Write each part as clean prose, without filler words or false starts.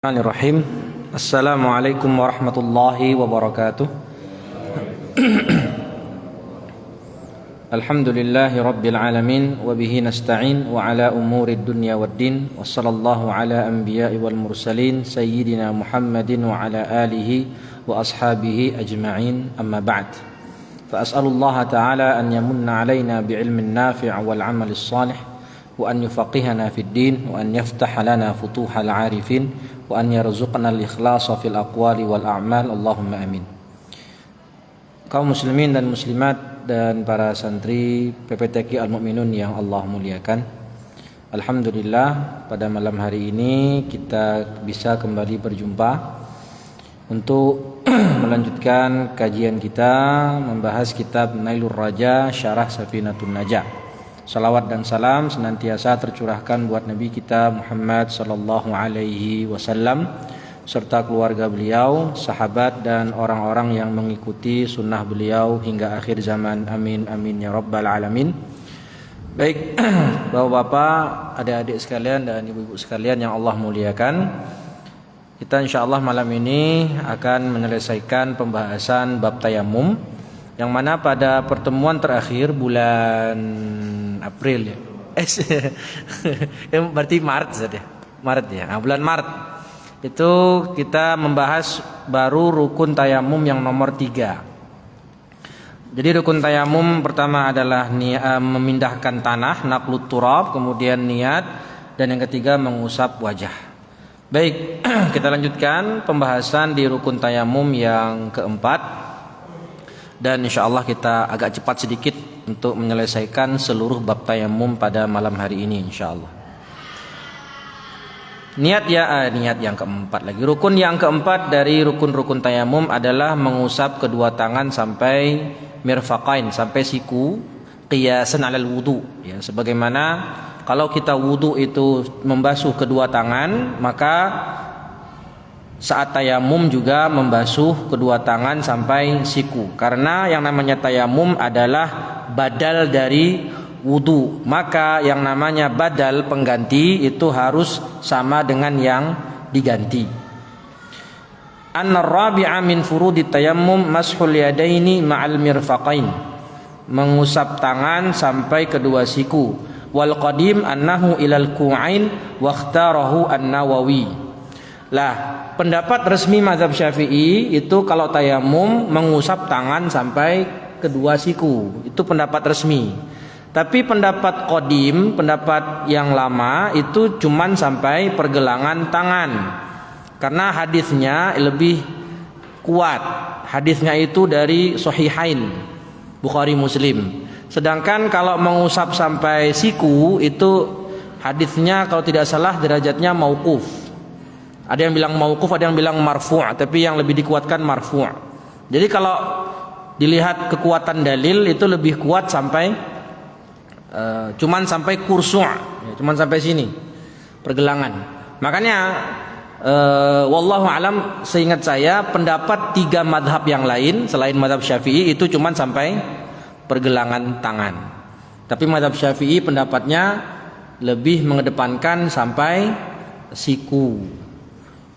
Bismillahirrahmanirrahim. Assalamualaikum warahmatullahi wabarakatuh. Alhamdulillahi rabbil alamin wa bihi nasta'in wa ala umurid dunya waddin wa sallallahu ala anbiya'i wal mursalin sayyidina Muhammadin wa ala alihi wa ashabihi ajma'in, amma ba'd. Fa as'alullaha ta'ala an yamunna alaina bi'ilmin nafi' wal 'amalis salih wa an yufaqihana fid din wa an yaftaha lana futuhal 'arifin wa an yarzuqna al-ikhlasa fil aqwali wal a'mal, Allahumma amin. Kaum muslimin dan muslimat dan para santri PPTQ Al-Mu'minun yang Allah muliakan, alhamdulillah pada malam hari ini kita bisa kembali berjumpa untuk melanjutkan kajian kita membahas kitab Nailur Raja Syarah Safinatun Najah. Salawat dan salam senantiasa tercurahkan buat Nabi kita Muhammad sallallahu alaihi wasallam serta keluarga beliau, sahabat dan orang-orang yang mengikuti sunnah beliau hingga akhir zaman. Amin amin ya rabbal alamin. Baik, Bapak-bapak, adik-adik sekalian dan ibu-ibu sekalian yang Allah muliakan, kita insyaallah malam ini akan menyelesaikan pembahasan bab tayamum, yang mana pada pertemuan terakhir bulan April ya. Berarti Maret saja. Maret ya. Nah, bulan Maret itu kita membahas baru rukun tayamum yang nomor 3. Jadi rukun tayamum pertama adalah memindahkan tanah, naqlut turab, kemudian niat, dan yang ketiga mengusap wajah. Baik, kita lanjutkan pembahasan di rukun tayamum yang keempat. Dan insyaallah kita agak cepat sedikit untuk menyelesaikan seluruh bab tayamum pada malam hari ini insyaallah. Niat yang keempat lagi. Rukun yang keempat dari rukun-rukun tayamum adalah mengusap kedua tangan sampai mirfaqain, sampai siku, qiyasan 'alal wudu ya, sebagaimana kalau kita wudu itu membasuh kedua tangan, maka saat tayamum juga membasuh kedua tangan sampai siku. Karena yang namanya tayamum adalah badal dari wudu, maka yang namanya badal pengganti itu harus sama dengan yang diganti. An-rabi'a min furudit tayammum mashul yadaini ma'al mirfaqain, mengusap tangan sampai kedua siku. Wal qadim annahu ilal ku'ain wa ikhtarahu an-Nawawi. Lah, pendapat resmi mazhab Syafi'i itu kalau tayamum mengusap tangan sampai kedua siku, itu pendapat resmi. Tapi pendapat qadim, pendapat yang lama itu cuman sampai pergelangan tangan. Karena hadisnya lebih kuat. Hadisnya itu dari Sahihain, Bukhari Muslim. Sedangkan kalau mengusap sampai siku itu hadisnya kalau tidak salah derajatnya mauquf. Ada yang bilang mauquf, ada yang bilang marfu', tapi yang lebih dikuatkan marfu'. Jadi kalau dilihat kekuatan dalil itu lebih kuat sampai cuman sampai kursu', ya, cuman sampai sini pergelangan. Makanya wallahu alam, seingat saya pendapat 3 madhab yang lain selain madhab Syafi'i itu cuman sampai pergelangan tangan. Tapi madhab Syafi'i pendapatnya lebih mengedepankan sampai siku.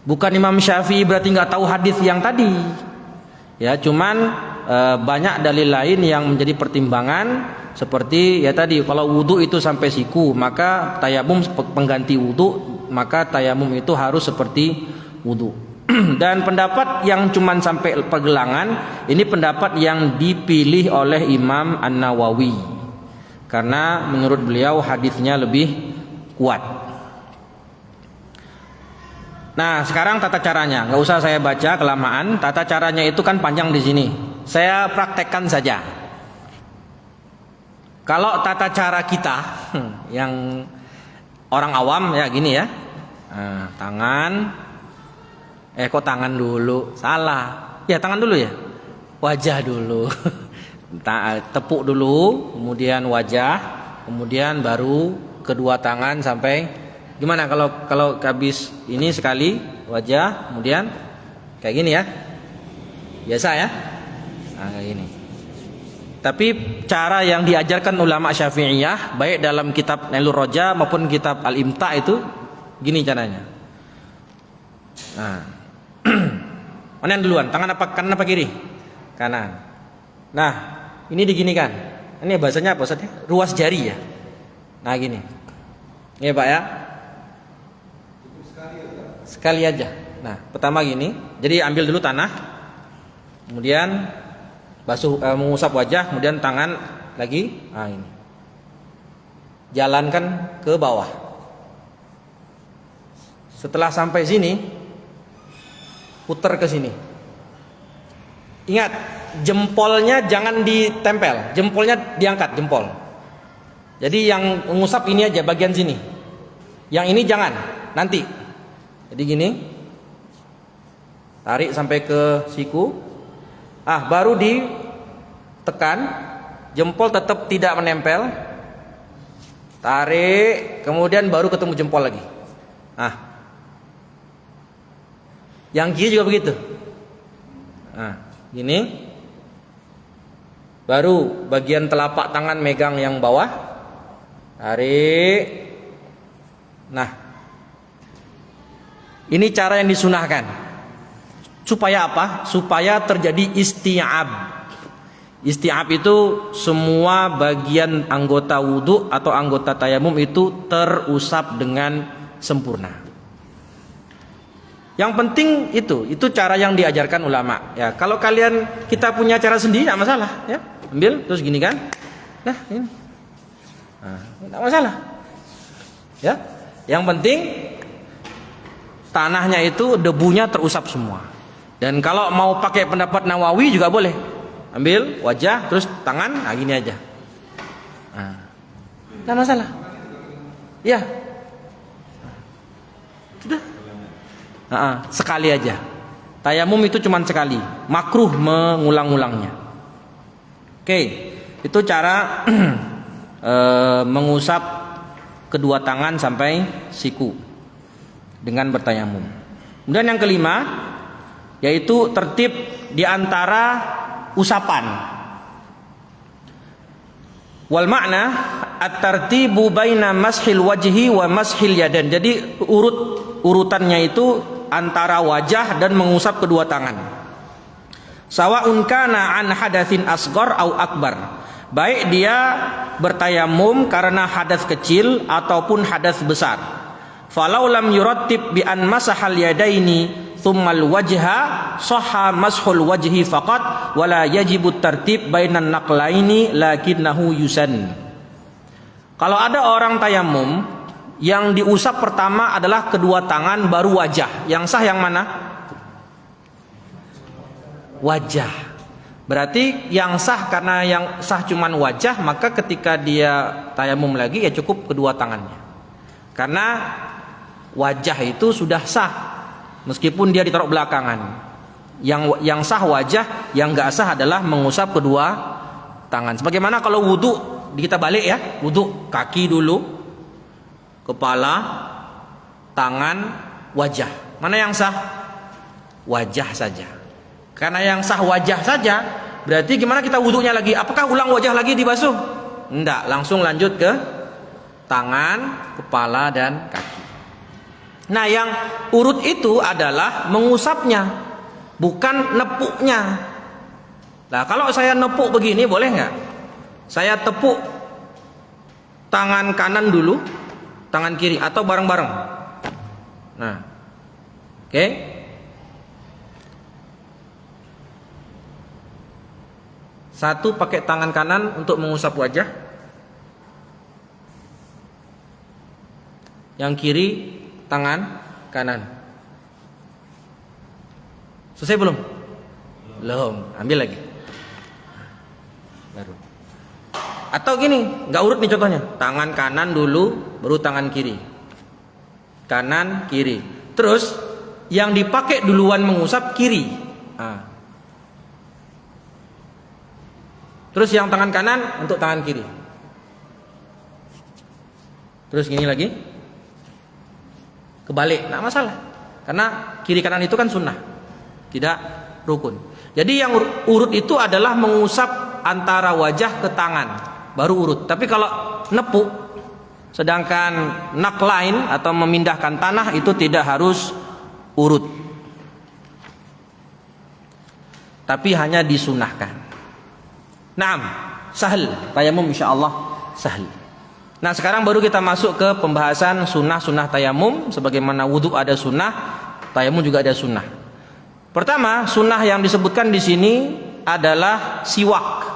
Bukan Imam Syafi'i berarti nggak tahu hadis yang tadi, ya. Cuman banyak dalil lain yang menjadi pertimbangan, seperti ya tadi kalau wudu itu sampai siku, maka tayamum pengganti wudu, maka tayamum itu harus seperti wudu. Dan pendapat yang cuman sampai pergelangan ini pendapat yang dipilih oleh Imam An-Nawawi karena menurut beliau hadisnya lebih kuat. Nah, sekarang tata caranya, nggak usah saya baca kelamaan. Tata caranya itu kan panjang di sini. Saya praktekkan saja. Kalau tata cara kita, yang orang awam ya gini ya, nah, tangan, kok tangan dulu, salah. Ya tangan dulu ya, wajah dulu, tepuk dulu, kemudian wajah, kemudian baru kedua tangan sampai. Gimana kalau habis ini sekali wajah, kemudian kayak gini ya, biasa ya, nah, kayak gini. Tapi cara yang diajarkan ulama Syafi'iyah baik dalam kitab Nailur Raja maupun kitab Al-Imta itu gini caranya. Nah. Mana yang duluan? Tangan apa kanan apa kiri? Kanan. Nah, ini diginikan. Ini bahasanya apa Ustaz? Ruas jari ya. Nah, gini. Ini Pak ya. Sekali aja. Nah, pertama gini. Jadi ambil dulu tanah. Kemudian basuh, mengusap wajah, kemudian tangan lagi. Nah, ini. Jalankan ke bawah. Setelah sampai sini, putar ke sini. Ingat, jempolnya jangan ditempel, jempolnya diangkat, jempol. Jadi yang mengusap ini aja bagian sini. Yang ini jangan, nanti. Jadi gini. Tarik sampai ke siku. Baru ditekan, jempol tetap tidak menempel. Tarik, kemudian baru ketemu jempol lagi. Yang kiri juga begitu. Gini. Baru bagian telapak tangan megang yang bawah. Tarik. Nah. Ini cara yang disunahkan. Supaya apa? Supaya terjadi isti'ab. Isti'ab itu semua bagian anggota wudhu atau anggota tayamum itu terusap dengan sempurna. Yang penting itu cara yang diajarkan ulama. Ya, kalau kita punya cara sendiri tidak masalah. Ya, ambil terus gini kan. Nah, ini. Tidak masalah. Ya, yang penting tanahnya itu debunya terusap semua. Dan kalau mau pakai pendapat Nawawi juga boleh. Ambil wajah terus tangan, gini aja. Tidak masalah. Ya. Sudah. Sekali aja. Tayamum itu cuma sekali. Makruh mengulang-ulangnya. Oke, itu cara mengusap kedua tangan sampai siku dengan bertayamum. Kemudian yang kelima, yaitu tertib di antara usapan. Wal makna at-tartibu baina mashil wajhi wa mashil yadan. Jadi urutannya itu antara wajah dan mengusap kedua tangan. Sawa'un kana an hadatsin asghar au akbar. Baik dia bertayamum karena hadas kecil ataupun hadas besar. Falau lam yurattib bi an masahal yadaini thummal wajha sahha mashul wajhi faqat wala yajibu tartib bainan naqlaini lakinnahu yusan. Kalau ada orang tayamum yang diusap pertama adalah kedua tangan baru wajah. Yang sah yang mana? Wajah. Berarti yang sah, karena yang sah cuman wajah, maka ketika dia tayamum lagi ya cukup kedua tangannya. Karena wajah itu sudah sah meskipun dia ditaruh belakangan. Yang sah wajah, yang enggak sah adalah mengusap kedua tangan. Sebagaimana kalau wudu, kita balik ya, wudu kaki dulu, kepala, tangan, wajah. Mana yang sah? Wajah saja. Karena yang sah wajah saja, berarti gimana kita wudunya lagi? Apakah ulang wajah lagi dibasuh? Enggak, langsung lanjut ke tangan, kepala, dan kaki. Nah, yang urut itu adalah mengusapnya, bukan nepuknya. Nah, kalau saya nepuk begini boleh nggak? Saya tepuk tangan kanan dulu, tangan kiri, atau bareng-bareng. Nah, oke. Satu pakai tangan kanan untuk mengusap wajah, yang kiri tangan kanan. Selesai belum? Belum. Ambil lagi. Baru. Atau gini, nggak urut nih contohnya. Tangan kanan dulu, baru tangan kiri. Kanan, kiri. Terus yang dipakai duluan mengusap kiri. Terus yang tangan kanan untuk tangan kiri. Terus gini lagi. Kebalik, nggak masalah. Karena kiri kanan itu kan sunnah, tidak rukun. Jadi yang urut itu adalah mengusap antara wajah ke tangan, baru urut. Tapi kalau nepuk, sedangkan naklain atau memindahkan tanah itu tidak harus urut. tapi hanya disunahkan. Naam, sahal tayamum insyaallah sahal. Nah, sekarang baru kita masuk ke pembahasan sunnah-sunnah tayamum. Sebagaimana wudu ada sunnah, tayamum juga ada sunnah. Pertama, sunnah yang disebutkan di sini adalah siwak.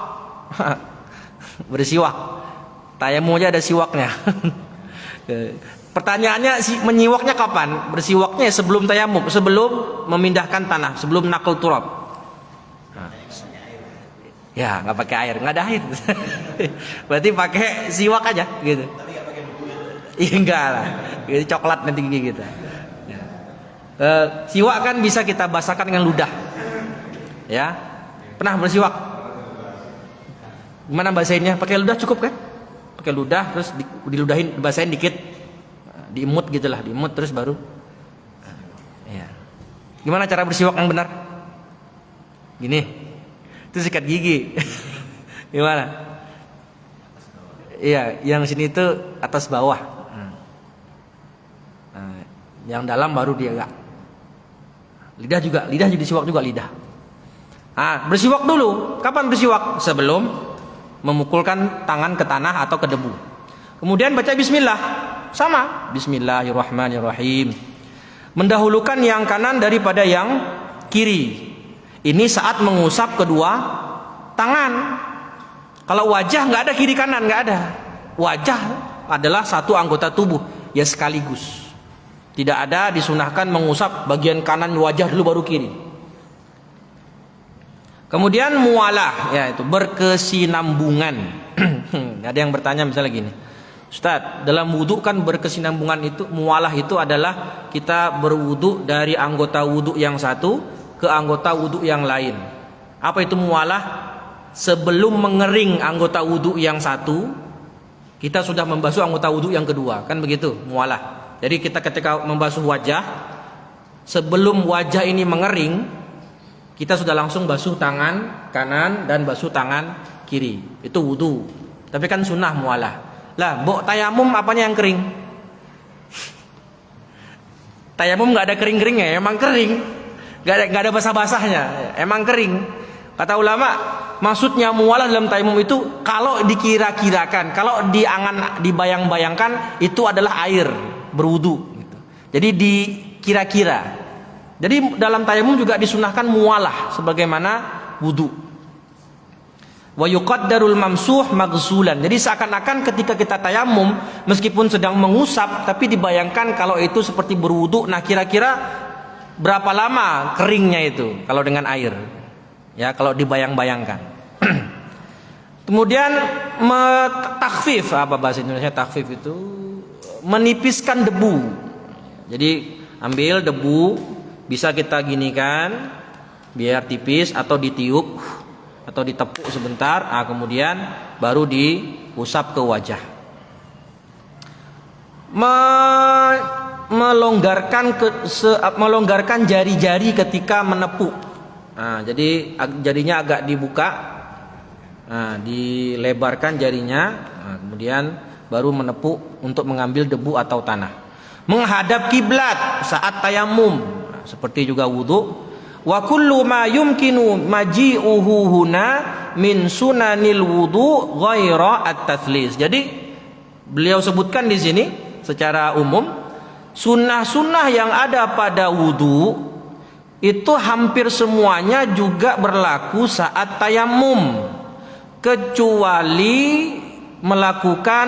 Bersiwak. Tayamum aja ada siwaknya. Pertanyaannya, menyiwaknya kapan? Bersiwaknya sebelum tayamum, sebelum memindahkan tanah, sebelum nakal turab. Ya, nggak pakai air, nggak ada air. Berarti pakai siwak aja, gitu. Iya, enggak lah. Gitu, coklat nanti gigi kita. Siwak kan bisa kita basahkan dengan ludah. Ya, pernah bersiwak? Gimana basahinnya? Pakai ludah cukup kan? Pakai ludah, terus diludahin, dibasahin dikit, diimut gitulah, diimut terus baru. Ya. Gimana cara bersiwak yang benar? Gini. Itu sikat gigi. Gimana? Iya, yang sini itu atas bawah. Nah, yang dalam baru dia agak. Lidah juga disiwak juga lidah. Ah, bersiwak dulu. Kapan bersiwak? Sebelum memukulkan tangan ke tanah atau ke debu. Kemudian baca bismillah. Sama, bismillahirrahmanirrahim. Mendahulukan yang kanan daripada yang kiri. Ini saat mengusap kedua tangan. Kalau wajah nggak ada kiri kanan, nggak ada. Wajah adalah satu anggota tubuh, ya sekaligus. Tidak ada disunahkan mengusap bagian kanan wajah dulu baru kiri. Kemudian mualah, ya itu berkesinambungan. Ada yang bertanya misalnya gini, Ustaz, dalam wudu kan berkesinambungan itu, mualah itu adalah kita berwudu dari anggota wudu yang satu ke anggota wudu yang lain. Apa itu mualah? Sebelum mengering anggota wudu yang satu, kita sudah membasuh anggota wudu yang kedua, kan begitu mualah. Jadi kita ketika membasuh wajah, sebelum wajah ini mengering, kita sudah langsung basuh tangan kanan dan basuh tangan kiri. Itu wudu. Tapi kan sunnah mualah. Lah, mbok tayamum apanya yang kering? Tayamum nggak ada kering-keringnya, emang kering. Gak ada basah-basahnya, emang kering. Kata ulama, maksudnya mualah dalam tayamum itu kalau dikira-kirakan, kalau dibayang-bayangkan itu adalah air berwudu. Gitu. Jadi dikira-kira. Jadi dalam tayamum juga disunahkan mualah sebagaimana wudu. Wa yuqaddarul mamsuh maghsulan. Jadi seakan-akan ketika kita tayamum, meskipun sedang mengusap, tapi dibayangkan kalau itu seperti berwudu. Nah, kira-kira berapa lama keringnya itu kalau dengan air? Ya, kalau dibayang-bayangkan. Kemudian takhfif, apa bahasa Indonesia takhfif itu? Menipiskan debu. Jadi ambil debu, bisa kita ginikan biar tipis atau ditiup atau ditepuk sebentar, kemudian baru diusap ke wajah. Melonggarkan jari-jari ketika menepuk. Nah, jadi jarinya agak dibuka, dilebarkan jarinya, kemudian baru menepuk untuk mengambil debu atau tanah. Menghadap kiblat saat tayamum, seperti juga wudu. Wa kullu ma yumkinu maji'uhu huna min sunanil wudu ghaira at-tathlis. Jadi beliau sebutkan di sini secara umum, sunnah-sunnah yang ada pada wudu itu hampir semuanya juga berlaku saat tayamum, kecuali melakukan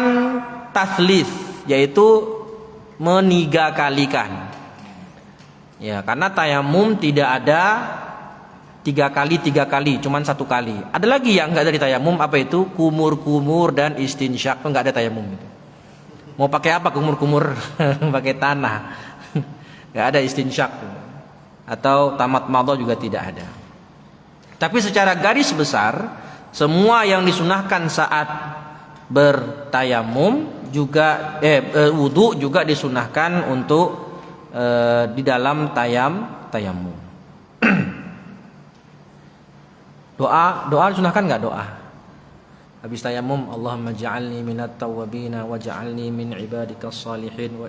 tathlis, yaitu meniga-kalikan. Ya, karena tayamum tidak ada 3 kali, cuman 1 kali. Ada lagi yang nggak ada di tayamum, apa itu? Kumur-kumur dan istinsyak, nggak ada tayamum itu. Mau pakai apa kumur-kumur? Pakai tanah. Nggak ada istinsyak. Atau tamat madha juga tidak ada. Tapi secara garis besar, semua yang disunahkan saat bertayamum juga wudu juga disunahkan untuk di dalam tayamum. Doa disunahkan nggak doa? Habis tayamum, Allahumma ja'alni minat tawwabina waj'alni min ibadikas salihin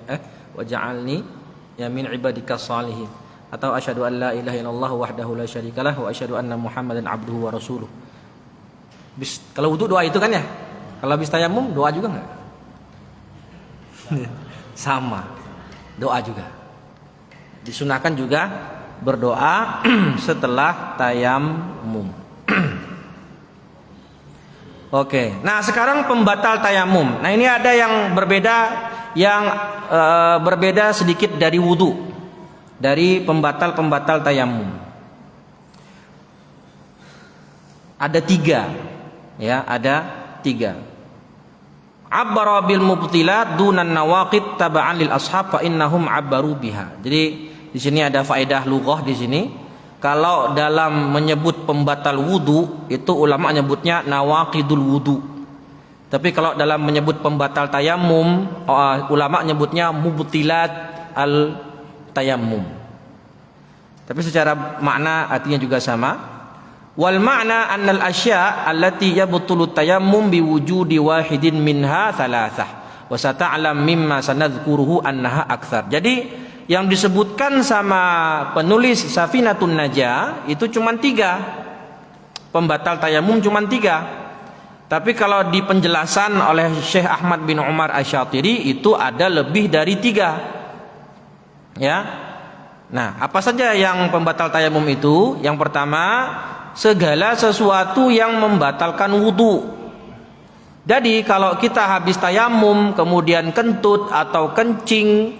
waj'alni ya min ibadikas salihin atau asyhadu an la ilaha illallah wahdahu la syarikalah wa asyhadu anna Muhammadan abduhu wa rasuluh. Kalau wudu doa itu kan ya. Kalau habis tayamum doa juga enggak? Sama. Doa juga. Disunahkan juga berdoa setelah tayamum. Oke. Nah, sekarang pembatal tayamum. Nah, ini ada yang berbeda sedikit dari wudu. Dari pembatal tayamum. Ada 3. Ya, ada 3. Abbara bil mubtilat dunan nawaqid taba'an lil ashab fa innahum abbaru biha. Jadi di sini ada faedah lughah di sini. Kalau dalam menyebut pembatal wudu itu ulama menyebutnya nawaqidul wudu. Tapi kalau dalam menyebut pembatal tayamum ulama menyebutnya mubtilat al tayammum. Tapi secara makna artinya juga sama. Wal ma'na annal asya' allati yabtulu tayammum biwujudi wahidin minha thalathah wa sata'lam mimma sanadhkuruhu annaha akthar. Jadi yang disebutkan sama penulis Safinatun Najah itu cuma 3. Pembatal tayamum cuma 3. Tapi kalau di penjelasan oleh Syekh Ahmad bin Umar Asy-Syatiri itu ada lebih dari 3. Ya. Nah, apa saja yang pembatal tayamum itu? Yang pertama, segala sesuatu yang membatalkan wudu. Jadi kalau kita habis tayamum kemudian kentut atau kencing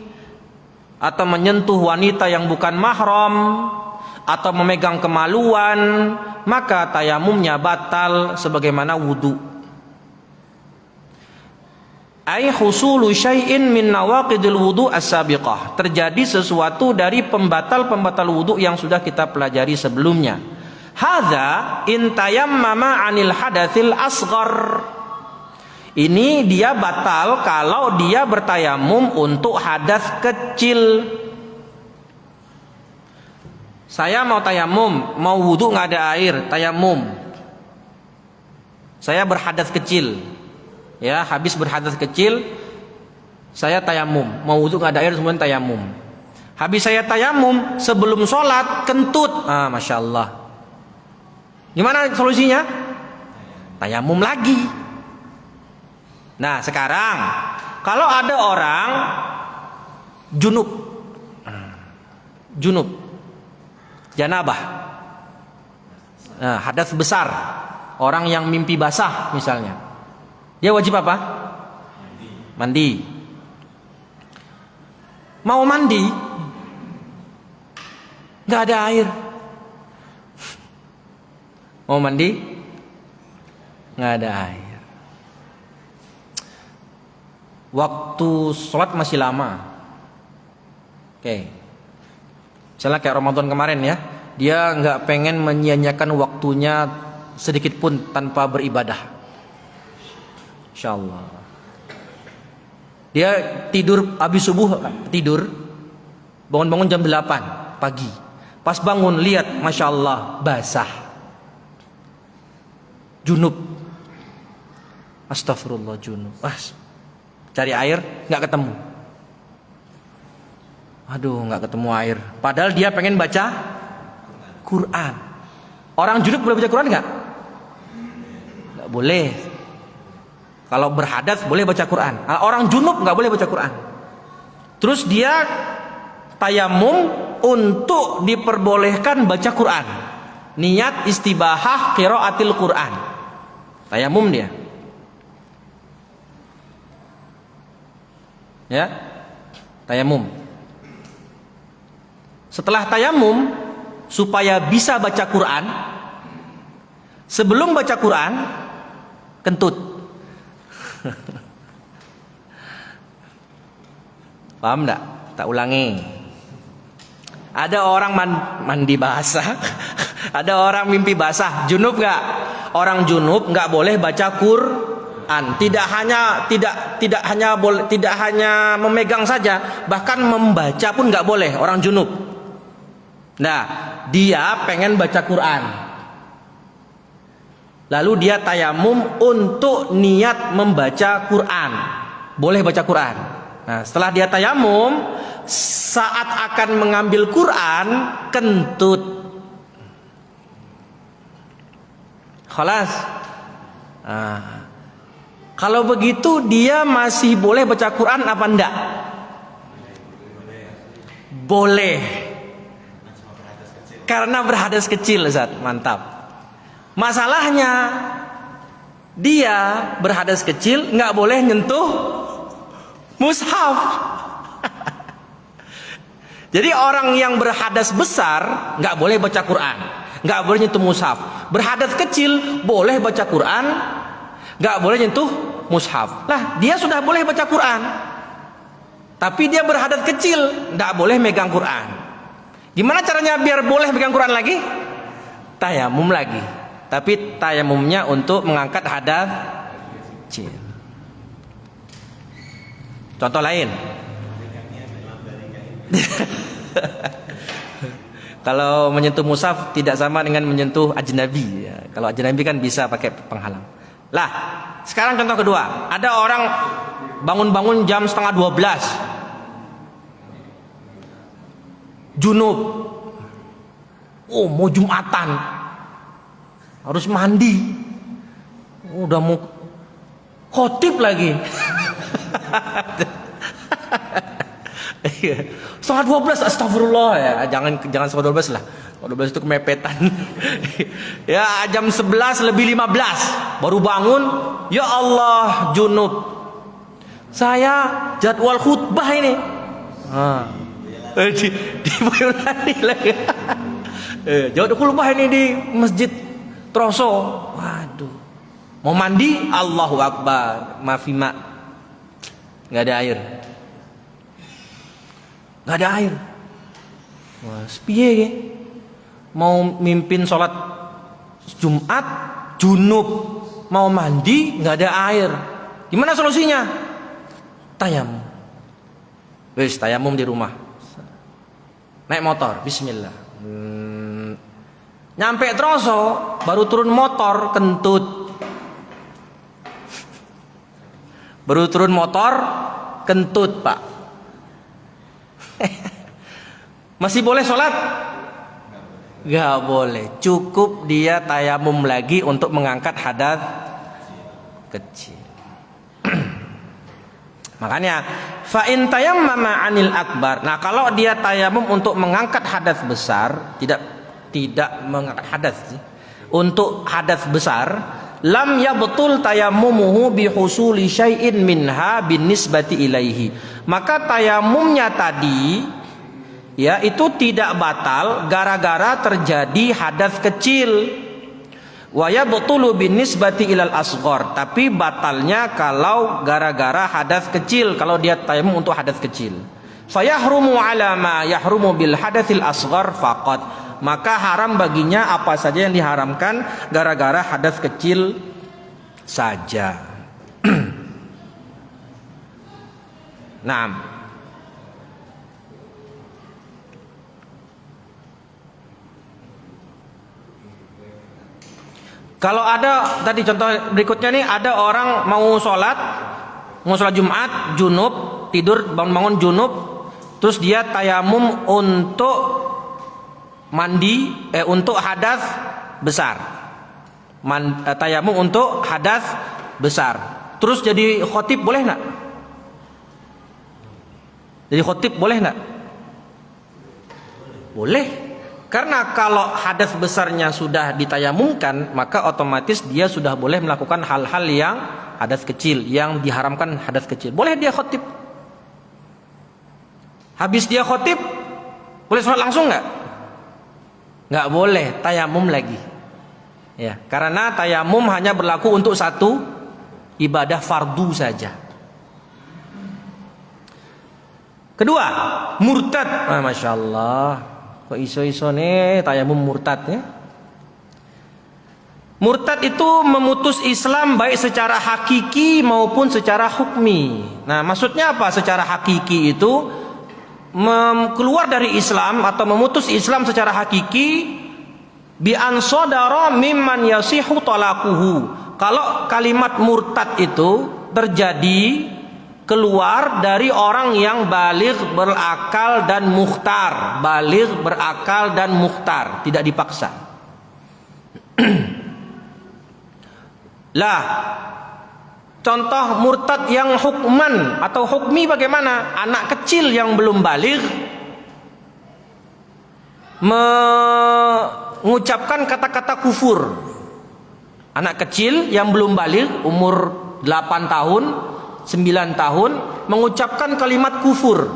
atau menyentuh wanita yang bukan mahram atau memegang kemaluan, maka tayamumnya batal sebagaimana wudu. Ai husulu syai'in min nawaqidil wudu as-sabiqah. Terjadi sesuatu dari pembatal-pembatal wudu yang sudah kita pelajari sebelumnya. Hadza in tayammama 'anil hadatsil asghar. Ini dia batal kalau dia bertayamum untuk hadas kecil. Saya mau tayamum, mau wudu nggak ada air, tayamum. Saya berhadas kecil. Ya, habis berhadas kecil saya tayamum, mau wudu nggak ada air kemudian tayamum. Habis saya tayamum sebelum sholat kentut. Masya Allah. Gimana solusinya? Tayamum lagi. Nah, sekarang kalau ada orang junub, janabah, hadas besar, orang yang mimpi basah misalnya, dia wajib apa? Mandi. Mau mandi, nggak ada air. Mau mandi, nggak ada air. Waktu sholat masih lama. Oke. Misalnya kayak Ramadan kemarin ya, dia nggak pengen menyia-nyiakan waktunya sedikit pun tanpa beribadah. Insyaallah. Dia tidur habis subuh, bangun-bangun jam 8 pagi. Pas bangun lihat, Masya Allah, basah. Junub. Astagfirullah, junub. Cari air nggak ketemu. Aduh, nggak ketemu air. Padahal dia pengen baca Quran. Orang junub boleh baca Quran nggak? Nggak boleh. Kalau berhadas boleh baca Quran. Orang junub nggak boleh baca Quran. Terus dia tayamum untuk diperbolehkan baca Quran. Niat istibahah qiraatil Quran. Tayamum dia. Ya, tayamum. Setelah tayamum, supaya bisa baca Quran, sebelum baca Quran, kentut. Paham enggak? Tak ulangi. Ada orang mandi basah, ada orang mimpi basah, junub enggak? Orang junub enggak boleh baca Quran. Tidak hanya memegang saja, bahkan membaca pun enggak boleh orang junub. Nah, dia pengen baca Quran. Lalu dia tayamum untuk niat membaca Quran. Boleh baca Quran. Nah, setelah dia tayamum, saat akan mengambil Quran kentut. Khalas. Kalau begitu dia masih boleh baca Quran apa enggak? Boleh. Karena berhadas kecil, Ustaz. Mantap. Masalahnya dia berhadas kecil nggak boleh nyentuh mushaf. Jadi orang yang berhadas besar nggak boleh baca Quran, nggak boleh nyentuh mushaf. Berhadas kecil boleh baca Quran, nggak boleh nyentuh mushaf. Lah dia sudah boleh baca Quran, tapi dia berhadas kecil, nggak boleh megang Quran. Gimana caranya biar boleh megang Quran lagi? Tayamum lagi. Tapi tayamumnya untuk mengangkat hadas kecil. Contoh lain. Kalau menyentuh mushaf tidak sama dengan menyentuh ajnabi. Kalau ajnabi kan bisa pakai penghalang. Lah, sekarang contoh kedua. Ada orang bangun-bangun jam setengah 12. Junub. Oh, mau Jumatan. Harus mandi. Udah mau khotib lagi. Setengah 12, astagfirullah ya. Jangan setengah 12 lah. Setengah 12 itu kemepetan. Ya jam 11 lebih 15 baru bangun. Ya Allah, junub. Saya jadwal khutbah ini. Di Boyolali lagi. Jadwal khutbah ini di Masjid Troso. Waduh. Mau mandi, Allahu Akbar. Maafi mak. Nggak ada air. Nggak ada air. Wah, sepiye ya? Mau mimpin sholat Jumat, junub, mau mandi, nggak ada air. Gimana solusinya? Tayamum. Wis tayamum di rumah. Naik motor, bismillah. Nyampe Troso, baru turun motor, kentut. Baru turun motor, kentut, Pak. Masih boleh sholat? Gak boleh. Cukup dia tayamum lagi untuk mengangkat hadas kecil. Makanya fa in tayammama 'anil akbar. Nah, kalau dia tayamum untuk mengangkat hadas besar, tidak mengangkat hadas untuk hadas besar, lam yabtul tayammumuhu bihusuli syai'in minha binisbati ilaihi. Maka tayamumnya tadi ya itu tidak batal gara-gara terjadi hadas kecil. Wa yabtulu binisbati ilal asghar, tapi batalnya kalau gara-gara hadas kecil, kalau dia tayamum untuk hadas kecil. Fayahrumu ala ma yahrumu bil hadatsil asghar faqat. Maka haram baginya apa saja yang diharamkan gara-gara hadas kecil saja. Naam. Kalau ada tadi contoh berikutnya nih, ada orang mau sholat Jumat, junub, tidur bangun-bangun junub, terus dia tayamum untuk mandi, untuk hadas besar, tayamum untuk hadas besar, terus jadi khotib boleh nggak? Jadi khotib boleh nggak? Boleh. Karena kalau hadas besarnya sudah ditayamumkan, maka otomatis dia sudah boleh melakukan hal-hal yang hadas kecil, yang diharamkan hadas kecil. Boleh dia khotib. Habis dia khotib, boleh sholat langsung nggak? Nggak boleh, tayamum lagi. Ya, karena tayamum hanya berlaku untuk satu ibadah fardu saja. Kedua, murtad. Masya Allah. Kok iso-iso nih tayamum murtad ya? Murtad itu memutus Islam baik secara hakiki maupun secara hukmi. Nah, maksudnya apa? Secara hakiki itu keluar dari Islam atau memutus Islam secara hakiki bi an sadara mimman yasihu talaquhu. Kalau kalimat murtad itu terjadi keluar dari orang yang baligh, berakal dan mukhtar. Baligh, berakal dan mukhtar, tidak dipaksa. Lah, contoh murtad yang hukman atau hukmi bagaimana? Anak kecil yang belum baligh mengucapkan kata-kata kufur. Anak kecil yang belum baligh, umur 8 tahun, 9 tahun, mengucapkan kalimat kufur.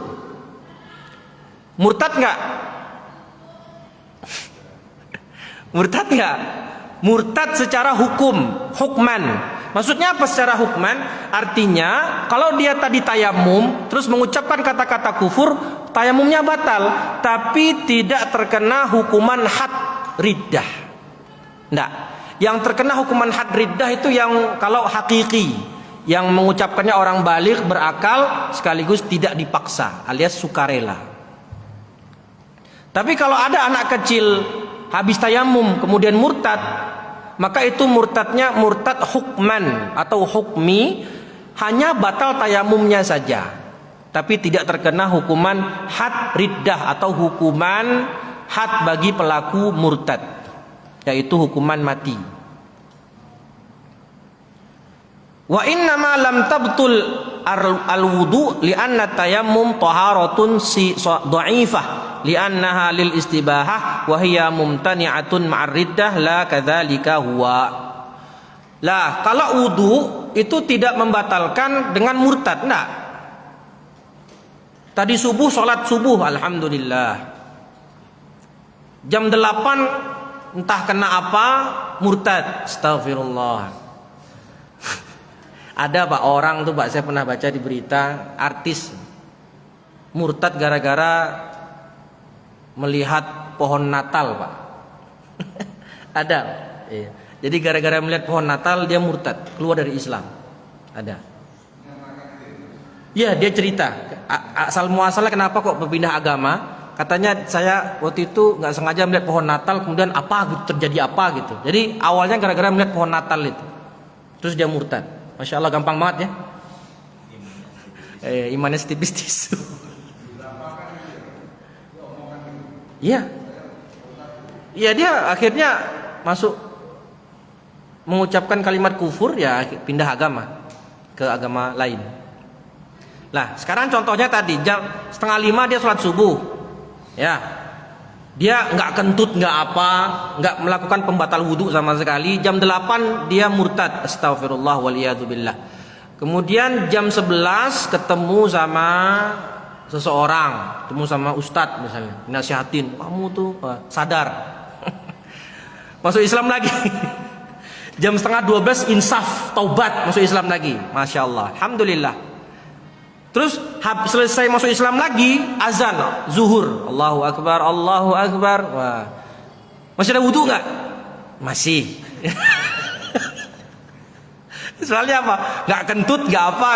Murtad nggak? Murtad nggak? Murtad secara hukman. Maksudnya apa secara hukman? Artinya kalau dia tadi tayamum terus mengucapkan kata-kata kufur, tayamumnya batal, tapi tidak terkena hukuman had riddah. Nggak. Yang terkena hukuman had riddah itu yang kalau hakiki, yang mengucapkannya orang baligh, berakal, sekaligus tidak dipaksa alias sukarela. Tapi kalau ada anak kecil habis tayamum kemudian murtad, maka itu murtadnya murtad hukman atau hukmi, hanya batal tayamumnya saja, tapi tidak terkena hukuman had riddah atau hukuman had bagi pelaku murtad, yaitu hukuman mati. Wa inna ma lam tabtul al-wudu li'anna tayammum taharatun dha'ifah li'annaha lil istibahah wa hiya mumtani'atun ma'ar riddah la kadzalika huwa. Lah, kalau wudu itu tidak membatalkan dengan murtad, enggak. Tadi subuh salat subuh alhamdulillah. Jam 8 entah kena apa murtad, astagfirullah. Ada Pak orang tuh Pak, saya pernah baca di berita, artis murtad gara-gara melihat pohon Natal Pak. Ada. Iya. Jadi gara-gara melihat pohon Natal dia murtad, keluar dari Islam. Ada. Iya, dia cerita asal muasalnya kenapa kok berpindah agama. Katanya saya waktu itu nggak sengaja melihat pohon Natal, kemudian apa gitu, terjadi apa gitu. Jadi awalnya gara-gara melihat pohon Natal itu, terus dia murtad. Masya Allah, gampang banget ya. Imannya setipis tisu. Iya. Iya, dia akhirnya masuk mengucapkan kalimat kufur, ya pindah agama ke agama lain. Nah, sekarang contohnya tadi jam 4:30 dia sholat subuh. Ya. Dia nggak kentut, nggak apa, nggak melakukan pembatal wudhu sama sekali. Jam 8 dia murtad, astagfirullah waliyadzubillah. Kemudian jam 11 ketemu sama seseorang, ketemu sama ustadz misalnya, nasihatin, kamu tuh sadar. Masuk Islam lagi. Jam 11:30 insaf, taubat, masuk Islam lagi. Masya Allah, alhamdulillah. Terus selesai masuk Islam lagi, azan zuhur, Allahu Akbar, Allahu Akbar. Wah, masih ada wudhu nggak? Masih. Soalnya apa? Nggak kentut, nggak apa,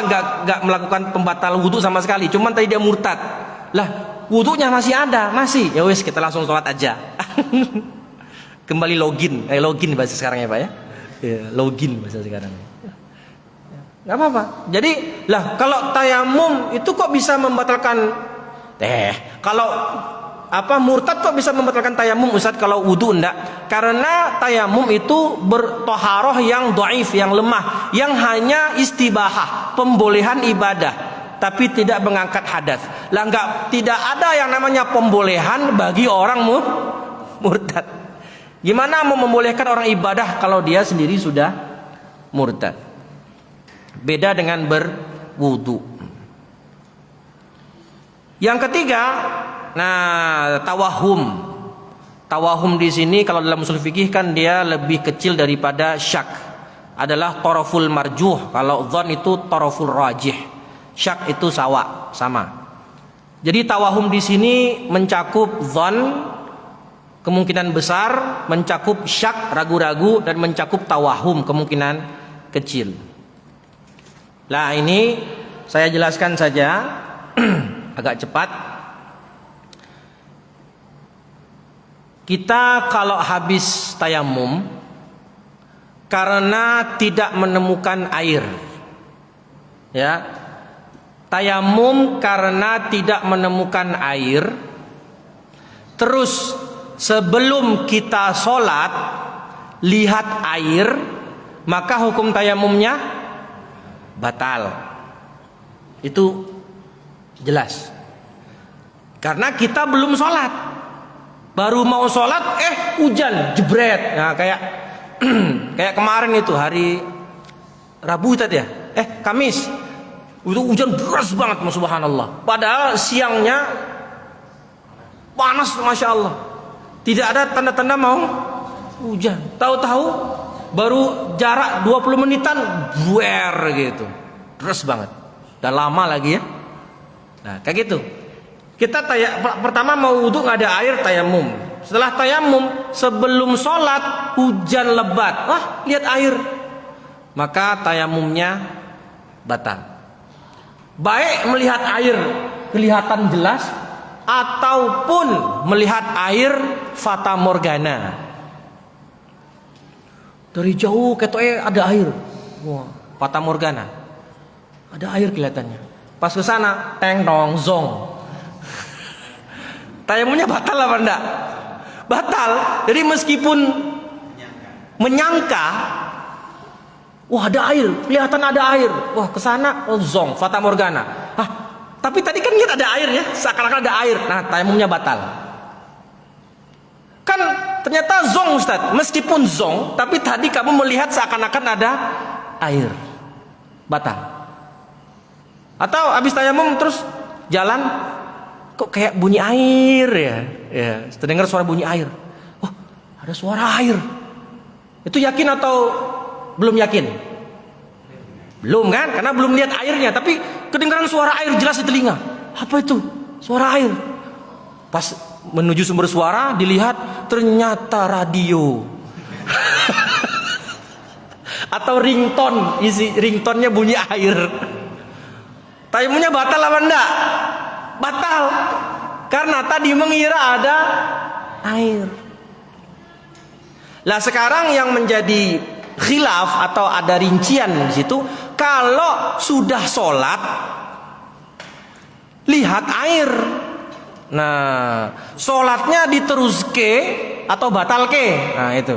nggak melakukan pembatal wudhu sama sekali. Cuman tadi dia murtad. Lah, wudhunya masih ada, masih. Ya wes, kita langsung sholat aja. Kembali login bahasa sekarang ya Pak ya. Ya, login bahasa sekarang. Gak apa-apa. Jadi lah, kalau tayamum itu kok bisa membatalkan kalau murtad kok bisa membatalkan tayamum Ustaz, kalau wudu enggak? Karena tayamum itu bertoharoh yang dhaif, yang lemah, yang hanya istibahah, pembolehan ibadah, tapi tidak mengangkat hadas. Lah tidak ada yang namanya pembolehan bagi orang murtad. Gimana mau membolehkan orang ibadah kalau dia sendiri sudah murtad? Beda dengan berwudu. Yang ketiga, tawahum. Tawahum di sini kalau dalam usul fikih kan dia lebih kecil daripada syak. Adalah taraful marjuh. Kalau dzan itu taraful rajih. Syak itu sama. Jadi tawahum di sini mencakup dzan kemungkinan besar, mencakup syak ragu-ragu, dan mencakup tawahum kemungkinan kecil. Nah, ini saya jelaskan saja agak cepat. Kita kalau habis tayamum karena tidak menemukan air, ya, tayamum karena tidak menemukan air, terus sebelum kita sholat lihat air, maka hukum tayamumnya batal. Itu jelas. Karena kita belum sholat, baru mau sholat, hujan, jebret. Nah, kayak kayak kemarin itu hari Rabu tadi ya, Kamis. Itu hujan deras banget, subhanallah. Padahal siangnya panas, masya Allah. Tidak ada tanda-tanda mau hujan. Tahu-tahu baru jarak 20 menitan, buer gitu. Deras banget. Dan lama lagi ya. Nah, kayak gitu. Kita pertama mau wudhu nggak ada air, tayamum. Setelah tayamum, sebelum sholat hujan lebat. Wah, lihat air. Maka tayamumnya batal. Baik melihat air kelihatan jelas ataupun melihat air fata morgana. Dari jauh ketoke ada air. Wah, fata morgana. Ada air kelihatannya. Pas ke sana, teng dong zong. Tayamumnya batal apa enggak? Batal. Jadi meskipun menyangka, wah ada air, kelihatan ada air. Wah kesana, oh zong, fata morgana. Tapi tadi kan lihat ada air ya, seakan-akan ada air. Nah tayamumnya batal. Kan ternyata zong Ustaz, meskipun zong, tapi tadi kamu melihat seakan-akan ada air. Batal. Atau habis tayamum terus jalan, kok kayak bunyi air ya? Ya, terdengar suara bunyi air. Oh, ada suara air. Itu yakin atau belum yakin? Belum kan? Karena belum lihat airnya, tapi kedengaran suara air jelas di telinga. Apa itu? Suara air. Pas menuju sumber suara dilihat, ternyata radio. Atau ringtone, isi ringtone-nya bunyi air. Tayamumnya batal apa enggak? Batal. Karena tadi mengira ada air. Lah sekarang yang menjadi khilaf atau ada rincian di situ, kalau sudah sholat lihat air, nah sholatnya diteruske atau batalke? Nah itu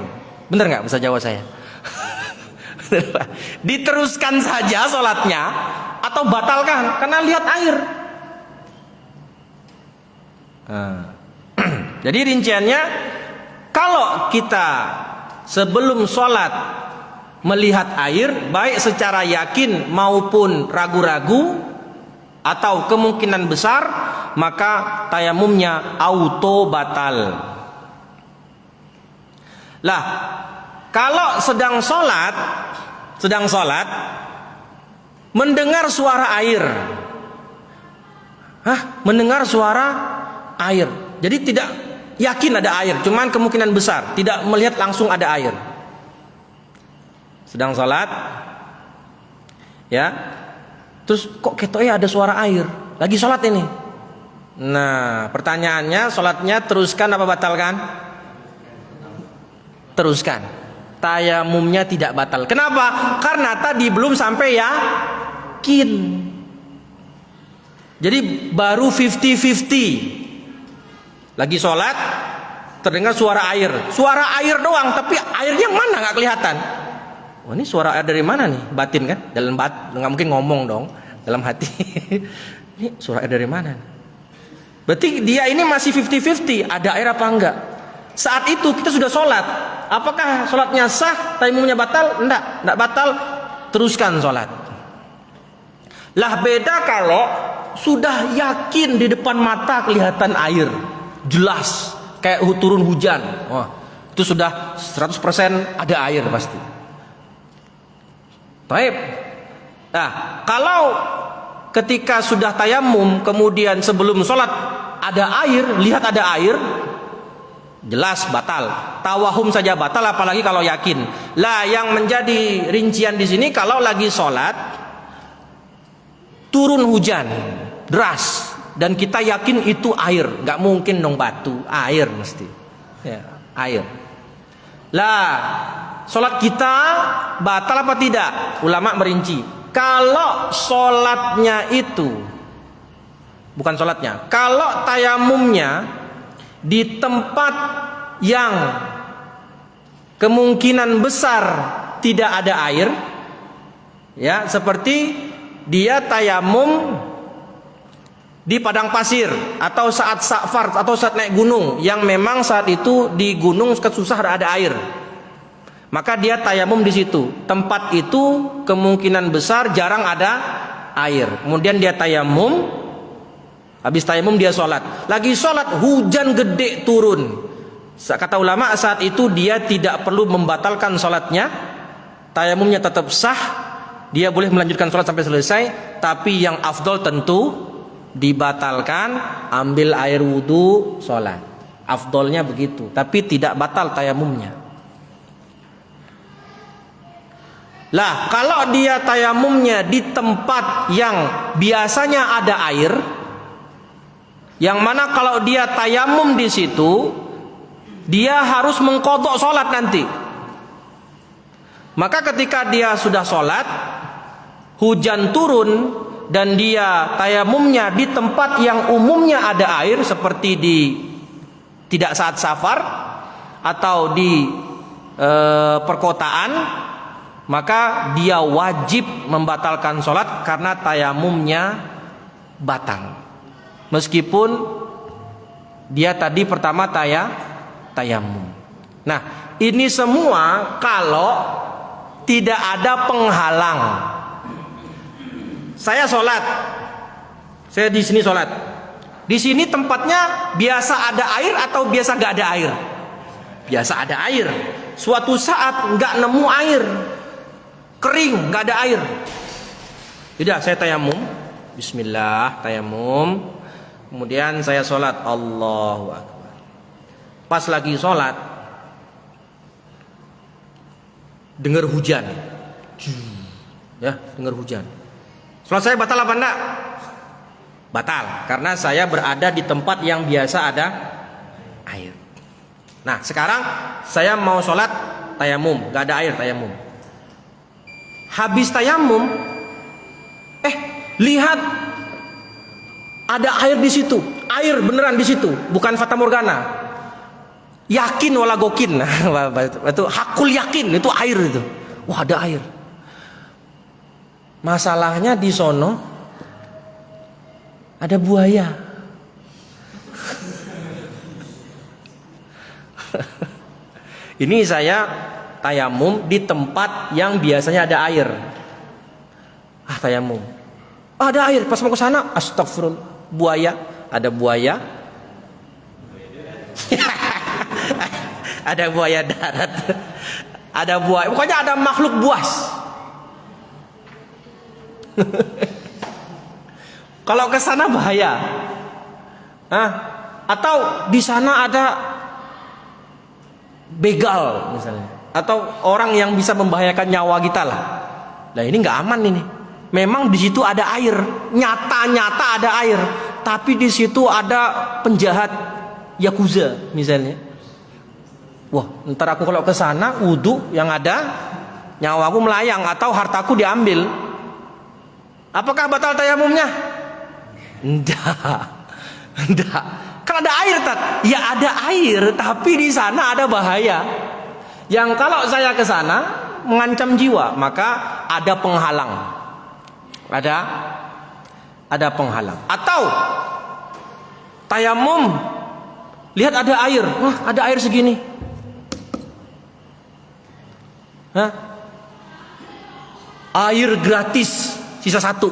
bener nggak bisa jawab saya? Diteruskan saja sholatnya atau batalkan karena lihat air? Nah, jadi rinciannya, kalau kita sebelum sholat melihat air, baik secara yakin maupun ragu-ragu atau kemungkinan besar, maka tayamumnya auto batal. Lah, kalau sedang sholat mendengar suara air, mendengar suara air, jadi tidak yakin ada air, cuman kemungkinan besar, tidak melihat langsung ada air. Sedang sholat, ya, terus kok ketoknya ada suara air, lagi sholat ini. Nah, pertanyaannya, sholatnya teruskan apa batalkan? Teruskan. Tayamumnya tidak batal. Kenapa? Karena tadi belum sampai yakin. Jadi baru 50-50. Lagi sholat, terdengar suara air. Suara air doang, tapi airnya mana nggak kelihatan. Oh, ini suara air dari mana nih? Batin kan? Dalam nggak mungkin ngomong dong, dalam hati. Ini suara air dari mana? Berarti dia ini masih 50-50. Ada air apa enggak? Saat itu kita sudah sholat. Apakah sholatnya sah? Tayamumnya batal? Enggak batal. Teruskan sholat. Lah beda kalau sudah yakin di depan mata kelihatan air, jelas kayak turun hujan. Wah, itu sudah 100% ada air pasti. Baik. Nah, kalau ketika sudah tayamum kemudian sebelum sholat ada air, lihat ada air, jelas batal. Tawahum saja batal, apalagi kalau yakin. Lah yang menjadi rincian di sini, kalau lagi sholat turun hujan deras dan kita yakin itu air, nggak mungkin dong batu, air mesti. Ya, air. Lah sholat kita batal apa tidak? Ulama merinci. Kalau sholatnya itu, bukan sholatnya, kalau tayamumnya di tempat yang kemungkinan besar tidak ada air, ya, seperti dia tayamum di padang pasir atau saat safar atau saat naik gunung yang memang saat itu di gunung susah ada air, maka dia tayamum di situ. Tempat itu kemungkinan besar jarang ada air. Kemudian dia tayamum, habis tayamum dia sholat. Lagi sholat hujan gede turun. Kata ulama saat itu dia tidak perlu membatalkan sholatnya, tayamumnya tetap sah, dia boleh melanjutkan sholat sampai selesai. Tapi yang afdol tentu dibatalkan, ambil air wudhu, sholat. Afdolnya begitu, tapi tidak batal tayamumnya. Lah, kalau dia tayamumnya di tempat yang biasanya ada air, yang mana kalau dia tayamum di situ, dia harus mengqadha sholat nanti. Maka ketika dia sudah sholat, hujan turun dan dia tayamumnya di tempat yang umumnya ada air, seperti di tidak saat safar atau di perkotaan, maka dia wajib membatalkan sholat karena tayamumnya batal. Meskipun dia tadi pertama tayamum. Nah, ini semua kalau tidak ada penghalang. Saya sholat, saya di sini sholat. Di sini tempatnya biasa ada air atau biasa nggak ada air? Biasa ada air. Suatu saat nggak nemu air, kering, nggak ada air. Tidak, saya tayamum. Bismillah, tayamum. Kemudian saya sholat. Allahu Akbar. Pas lagi sholat, dengar hujan. Ya, dengar hujan. Sholat saya batal apa enggak? Batal, karena saya berada di tempat yang biasa ada air. Nah, sekarang saya mau sholat tayamum, nggak ada air, tayamum. Habis tayamum, lihat ada air di situ, air beneran di situ, bukan fata morgana. Yakin wala gokin, itu hakul yakin, itu air itu. Wah, ada air. Masalahnya di sono ada buaya. Ini saya tayamum di tempat yang biasanya ada air. Tayamum. Ada air, pas mau ke sana, astagfirullah, buaya, ada buaya. Ada buaya darat. Ada buaya, pokoknya ada makhluk buas. Kalau ke sana bahaya. Atau di sana ada begal misalnya, atau orang yang bisa membahayakan nyawa kita lah. Nah, ini nggak aman ini. Memang di situ ada air, nyata-nyata ada air, tapi di situ ada penjahat yakuza misalnya. Wah, ntar aku kalau ke sana wudhu, yang ada nyawaku melayang atau hartaku diambil. Apakah batal tayamumnya? Enggak. Kan ada air, Tat. Ya ada air, tapi di sana ada bahaya. Yang kalau saya ke sana mengancam jiwa, maka ada penghalang. Ada penghalang. Atau tayamum, lihat ada air. Wah, ada air segini. Air gratis, sisa satu.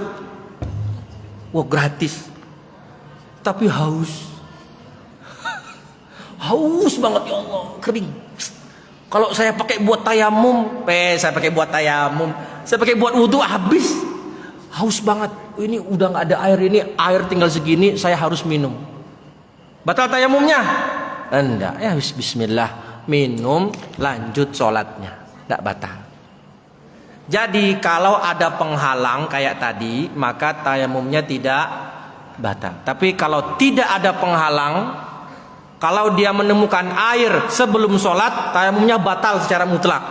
Wah, gratis. Tapi haus. Haus banget, ya Allah, kering. Kalau saya pakai buat tayamum, saya pakai buat wudhu, habis. Haus banget. Ini udah nggak ada air, ini air tinggal segini, saya harus minum. Batal tayamumnya? Enggak, ya bismillah, minum, lanjut sholatnya, enggak batal. Jadi kalau ada penghalang kayak tadi, maka tayamumnya tidak batal. Tapi kalau tidak ada penghalang, kalau dia menemukan air sebelum sholat, tayamumnya batal secara mutlak.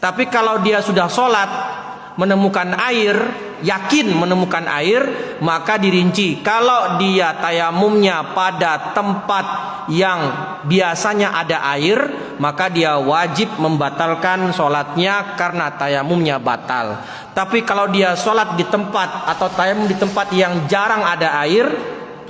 Tapi kalau dia sudah sholat, menemukan air, yakin menemukan air, maka dirinci. Kalau dia tayamumnya pada tempat yang biasanya ada air, maka dia wajib membatalkan sholatnya karena tayamumnya batal. Tapi kalau dia sholat di tempat atau tayamum di tempat yang jarang ada air,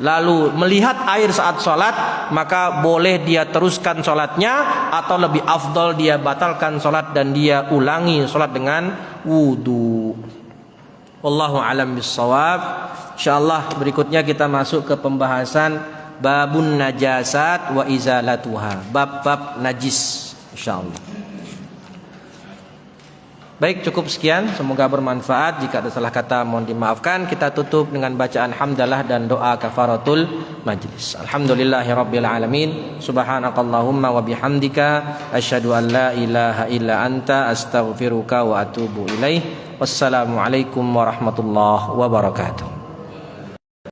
lalu melihat air saat sholat, maka boleh dia teruskan sholatnya, atau lebih afdol dia batalkan sholat dan dia ulangi sholat dengan wudu. Wallahu alam bissawab. Insyaallah berikutnya kita masuk ke pembahasan babun najasat wa izalatuha, bab-bab najis insyaallah. Baik, cukup sekian, semoga bermanfaat. Jika ada salah kata mohon dimaafkan. Kita tutup dengan bacaan hamdalah dan doa kafaratul majlis. Alhamdulillahirabbil alamin. Subhanakallahumma wa bihamdika asyhadu an la ilaha illa anta astaghfiruka wa atubu ilaih. Wassalamualaikum warahmatullahi wabarakatuh.